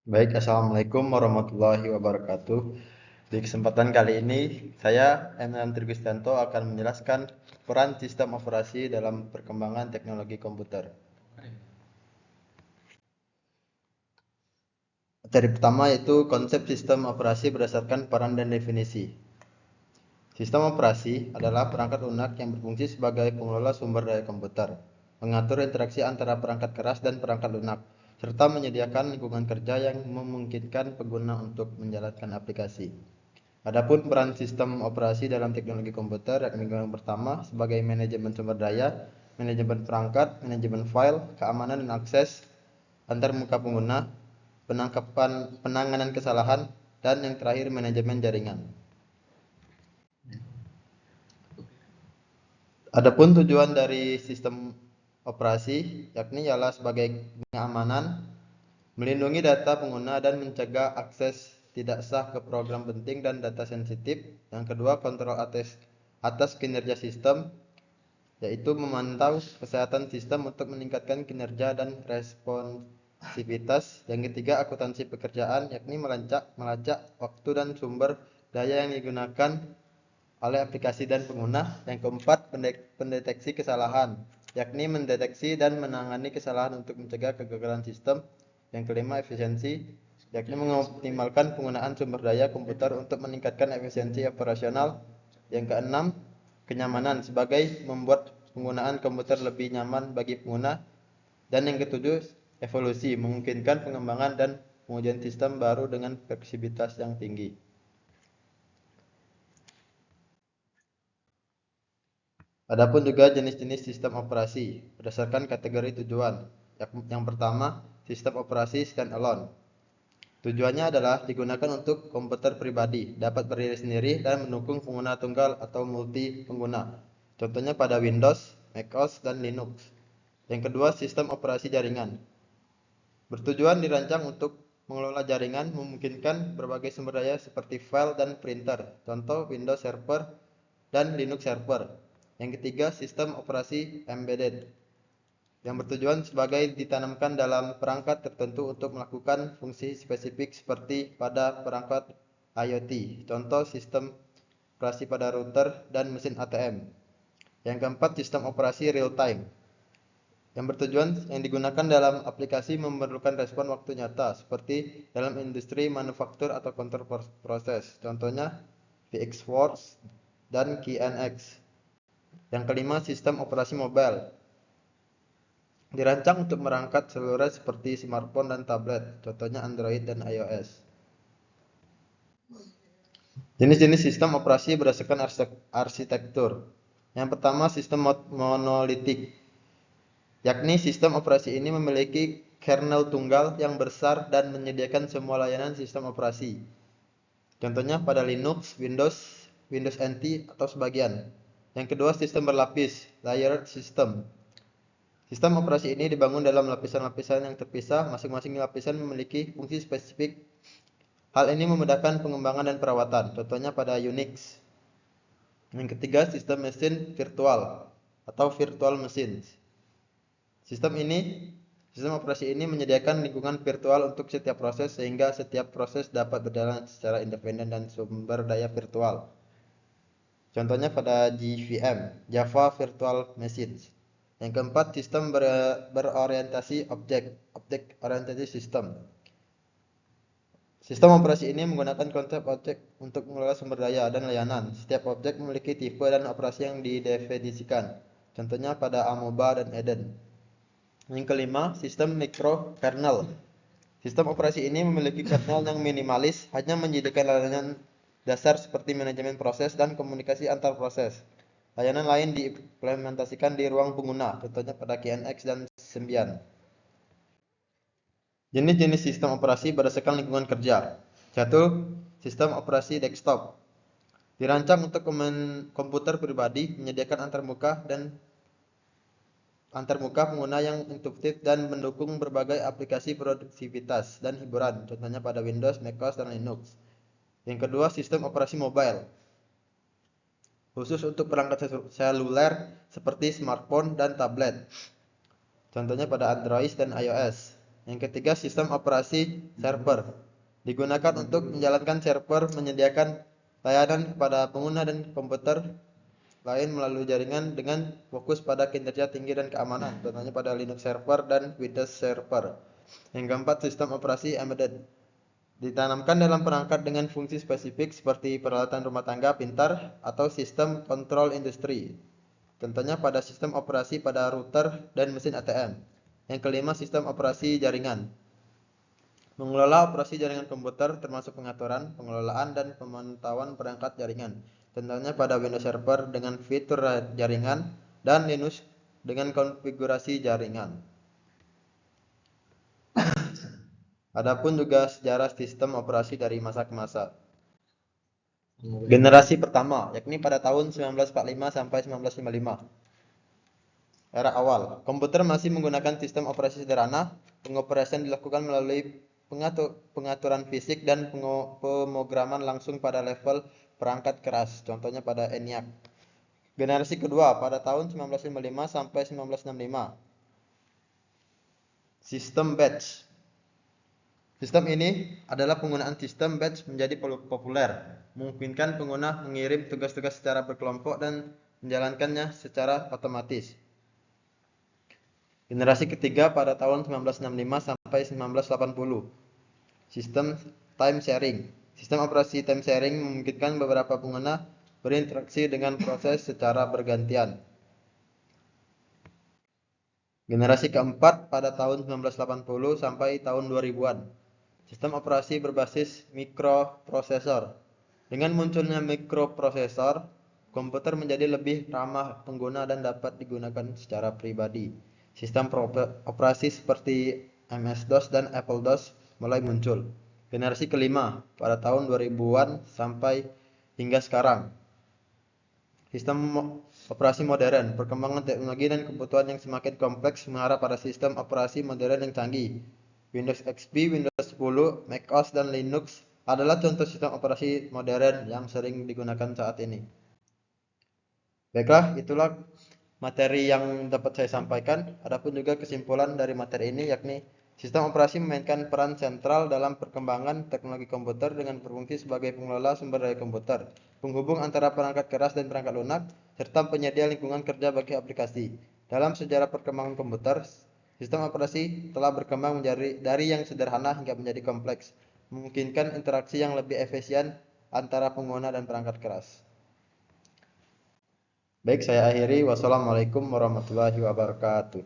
Baik, Assalamualaikum warahmatullahi wabarakatuh. Di kesempatan kali ini, saya Emran Trigistanto akan menjelaskan peran sistem operasi dalam perkembangan teknologi komputer. Materi pertama yaitu konsep sistem operasi berdasarkan peran dan definisi. Sistem operasi adalah perangkat lunak yang berfungsi sebagai pengelola sumber daya komputer, mengatur interaksi antara perangkat keras dan perangkat lunak, serta menyediakan lingkungan kerja yang memungkinkan pengguna untuk menjalankan aplikasi. Adapun peran sistem operasi dalam teknologi komputer yakni yang pertama sebagai manajemen sumber daya, manajemen perangkat, manajemen file, keamanan dan akses antar muka pengguna, penanganan kesalahan, dan yang terakhir manajemen jaringan. Adapun tujuan dari sistem operasi yakni ialah sebagai keamanan, melindungi data pengguna dan mencegah akses tidak sah ke program penting dan data sensitif. Yang kedua, kontrol atas kinerja sistem, yaitu memantau kesehatan sistem untuk meningkatkan kinerja dan responsivitas. Yang ketiga, akuntansi pekerjaan, yakni melacak waktu dan sumber daya yang digunakan oleh aplikasi dan pengguna. Yang keempat, pendeteksi kesalahan, yakni mendeteksi dan menangani kesalahan untuk mencegah kegagalan sistem. Yang kelima, efisiensi, yakni mengoptimalkan penggunaan sumber daya komputer untuk meningkatkan efisiensi operasional. Yang keenam, kenyamanan, sebagai membuat penggunaan komputer lebih nyaman bagi pengguna. Dan yang ketujuh, evolusi, memungkinkan pengembangan dan pengujian sistem baru dengan fleksibilitas yang tinggi. Adapun juga jenis-jenis sistem operasi berdasarkan kategori tujuan. Yang pertama, sistem operasi standalone. Tujuannya adalah digunakan untuk komputer pribadi, dapat berdiri sendiri dan mendukung pengguna tunggal atau multi pengguna. Contohnya pada Windows, macOS, dan Linux. Yang kedua, sistem operasi jaringan. Bertujuan dirancang untuk mengelola jaringan, memungkinkan berbagai sumber daya seperti file dan printer. Contoh Windows Server dan Linux Server. Yang ketiga, sistem operasi embedded, yang bertujuan sebagai ditanamkan dalam perangkat tertentu untuk melakukan fungsi spesifik seperti pada perangkat IoT. Contoh sistem operasi pada router dan mesin ATM. Yang keempat, sistem operasi real time, yang bertujuan yang digunakan dalam aplikasi memerlukan respon waktu nyata seperti dalam industri manufaktur atau kontrol proses. Contohnya VxWorks dan KNX. Yang kelima, sistem operasi mobile, dirancang untuk merangkat seluler seperti smartphone dan tablet, contohnya Android dan iOS. Jenis-jenis sistem operasi berdasarkan arsitektur. Yang pertama, sistem monolitik, yakni sistem operasi ini memiliki kernel tunggal yang besar dan menyediakan semua layanan sistem operasi. Contohnya pada Linux, Windows NT atau sebagian. Yang kedua, sistem berlapis, layered system. Sistem operasi ini dibangun dalam lapisan-lapisan yang terpisah, masing-masing lapisan memiliki fungsi spesifik. Hal ini memudahkan pengembangan dan perawatan, contohnya pada Unix. Yang ketiga, sistem mesin virtual atau virtual machines. Sistem operasi ini menyediakan lingkungan virtual untuk setiap proses sehingga setiap proses dapat berjalan secara independen dan sumber daya virtual. Contohnya pada JVM, Java Virtual Machines. Yang keempat, sistem berorientasi objek oriented system. Sistem operasi ini menggunakan konsep objek untuk mengelola sumber daya dan layanan. Setiap objek memiliki tipe dan operasi yang didefinisikan. Contohnya pada Amoeba dan Eden. Yang kelima, sistem microkernel. Sistem operasi ini memiliki kernel yang minimalis, hanya menyediakan layanan dasar seperti manajemen proses dan komunikasi antar proses. Layanan lain diimplementasikan di ruang pengguna, contohnya pada KNX dan Symbian. Jenis-jenis sistem operasi berdasarkan lingkungan kerja. 1. Sistem operasi desktop, dirancang untuk komputer pribadi, menyediakan antarmuka pengguna yang intuitif dan mendukung berbagai aplikasi produktivitas dan hiburan, contohnya pada Windows, macOS, dan Linux. Yang kedua, sistem operasi mobile, khusus untuk perangkat seluler seperti smartphone dan tablet, contohnya pada Android dan iOS. Yang ketiga, sistem operasi server. Digunakan untuk menjalankan server, menyediakan layanan kepada pengguna dan komputer lain melalui jaringan dengan fokus pada kinerja tinggi dan keamanan, contohnya pada Linux server dan Windows server. Yang keempat, sistem operasi embedded. Ditanamkan dalam perangkat dengan fungsi spesifik seperti peralatan rumah tangga pintar atau sistem kontrol industri. Contohnya pada sistem operasi pada router dan mesin ATM. Yang kelima, sistem operasi jaringan. Mengelola operasi jaringan komputer termasuk pengaturan, pengelolaan, dan pemantauan perangkat jaringan. Contohnya pada Windows Server dengan fitur jaringan dan Linux dengan konfigurasi jaringan. Adapun juga sejarah sistem operasi dari masa ke masa. Generasi pertama, yakni pada tahun 1945 sampai 1955. Era awal, komputer masih menggunakan sistem operasi sederhana. Pengoperasian dilakukan melalui pengaturan fisik dan pemrograman langsung pada level perangkat keras, contohnya pada ENIAC. Generasi kedua pada tahun 1955 sampai 1965. Sistem batch. Sistem ini adalah penggunaan sistem batch menjadi populer, memungkinkan pengguna mengirim tugas-tugas secara berkelompok dan menjalankannya secara otomatis. Generasi ketiga pada tahun 1965 sampai 1980. Sistem time sharing. Sistem operasi time sharing memungkinkan beberapa pengguna berinteraksi dengan proses secara bergantian. Generasi keempat pada tahun 1980 sampai tahun 2000-an. Sistem operasi berbasis mikroprosesor. Dengan munculnya mikroprosesor, komputer menjadi lebih ramah pengguna dan dapat digunakan secara pribadi. Sistem operasi seperti MS-DOS dan Apple-DOS mulai muncul. Generasi kelima pada tahun 2000-an sampai hingga sekarang. Sistem operasi modern, perkembangan teknologi dan kebutuhan yang semakin kompleks mengarah pada sistem operasi modern yang canggih. Windows XP, Windows 10, macOS, dan Linux adalah contoh sistem operasi modern yang sering digunakan saat ini. Baiklah, itulah materi yang dapat saya sampaikan. Adapun juga kesimpulan dari materi ini yakni sistem operasi memainkan peran sentral dalam perkembangan teknologi komputer dengan berfungsi sebagai pengelola sumber daya komputer, penghubung antara perangkat keras dan perangkat lunak, serta penyedia lingkungan kerja bagi aplikasi. Dalam sejarah perkembangan komputer, sistem operasi telah berkembang dari yang sederhana hingga menjadi kompleks, memungkinkan interaksi yang lebih efisien antara pengguna dan perangkat keras. Baik, saya akhiri. Wassalamualaikum warahmatullahi wabarakatuh.